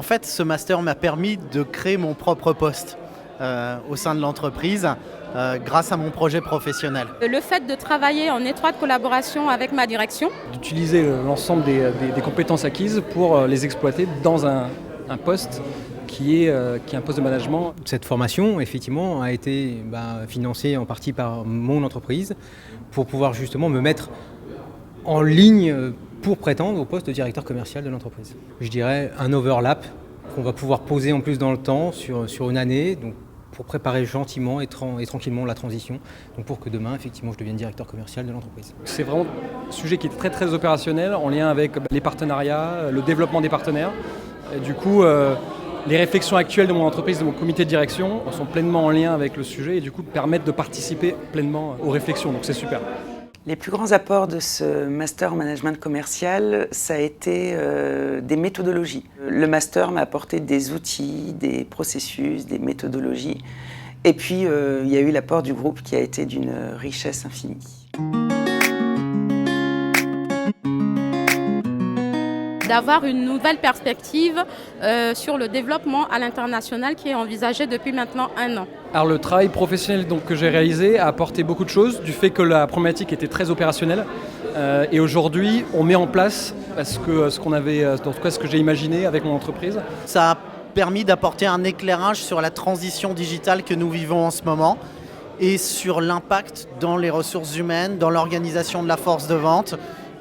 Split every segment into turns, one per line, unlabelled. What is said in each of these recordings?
fait, ce master m'a permis de créer mon propre poste au sein de l'entreprise grâce à mon projet professionnel.
Le fait de travailler en étroite collaboration avec ma direction.
D'utiliser l'ensemble des compétences acquises pour les exploiter dans un poste qui est un poste de management.
Cette formation, effectivement, a été financée en partie par mon entreprise pour pouvoir justement me mettre en ligne pour prétendre au poste de directeur commercial de l'entreprise. Je dirais un overlap qu'on va pouvoir poser en plus dans le temps sur une année, donc pour préparer gentiment et tranquillement la transition, donc pour que demain, effectivement, je devienne directeur commercial de l'entreprise.
C'est vraiment un sujet qui est très très opérationnel, en lien avec les partenariats, le développement des partenaires. Et du coup, les réflexions actuelles de mon entreprise, de mon comité de direction, sont pleinement en lien avec le sujet et du coup permettent de participer pleinement aux réflexions, donc c'est super.
Les plus grands apports de ce master en management commercial, ça a été des méthodologies. Le master m'a apporté des outils, des processus, des méthodologies. Et puis, il y a eu l'apport du groupe qui a été d'une richesse infinie.
D'avoir une nouvelle perspective sur le développement à l'international qui est envisagé depuis maintenant 1 an.
Alors le travail professionnel que j'ai réalisé a apporté beaucoup de choses, du fait que la problématique était très opérationnelle. Et aujourd'hui, on met en place ce qu'on avait, en tout cas ce que j'ai imaginé avec mon entreprise.
Ça a permis d'apporter un éclairage sur la transition digitale que nous vivons en ce moment et sur l'impact dans les ressources humaines, dans l'organisation de la force de vente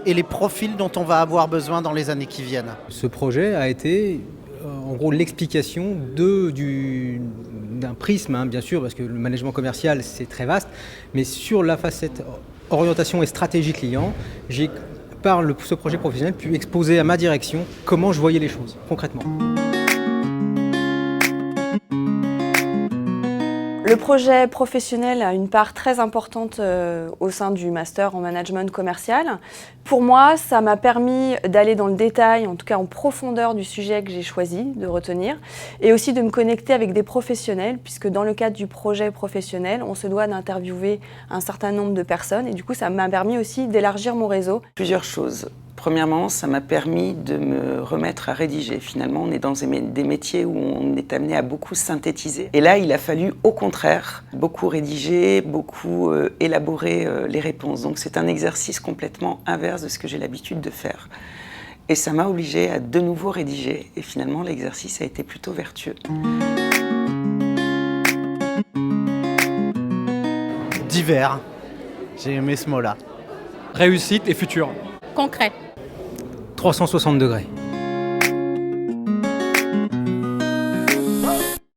et les profils dont on va avoir besoin dans les années qui viennent.
Ce projet a été en gros l'explication d'un prisme, bien sûr, parce que le management commercial c'est très vaste, mais sur la facette orientation et stratégie client, j'ai par ce projet professionnel pu exposer à ma direction comment je voyais les choses concrètement.
Le projet professionnel a une part très importante au sein du master en management commercial. Pour moi, ça m'a permis d'aller dans le détail, en tout cas en profondeur du sujet que j'ai choisi de retenir, et aussi de me connecter avec des professionnels, puisque dans le cadre du projet professionnel, on se doit d'interviewer un certain nombre de personnes, et du coup, ça m'a permis aussi d'élargir mon réseau.
Plusieurs choses. Premièrement, ça m'a permis de me remettre à rédiger. Finalement, on est dans des métiers où on est amené à beaucoup synthétiser. Et là, il a fallu, au contraire, beaucoup rédiger, beaucoup élaborer les réponses. Donc c'est un exercice complètement inverse de ce que j'ai l'habitude de faire. Et ça m'a obligée à de nouveau rédiger. Et finalement, l'exercice a été plutôt vertueux.
Divers. J'ai aimé ce mot-là.
Réussite et futur.
Concret.
360 degrés.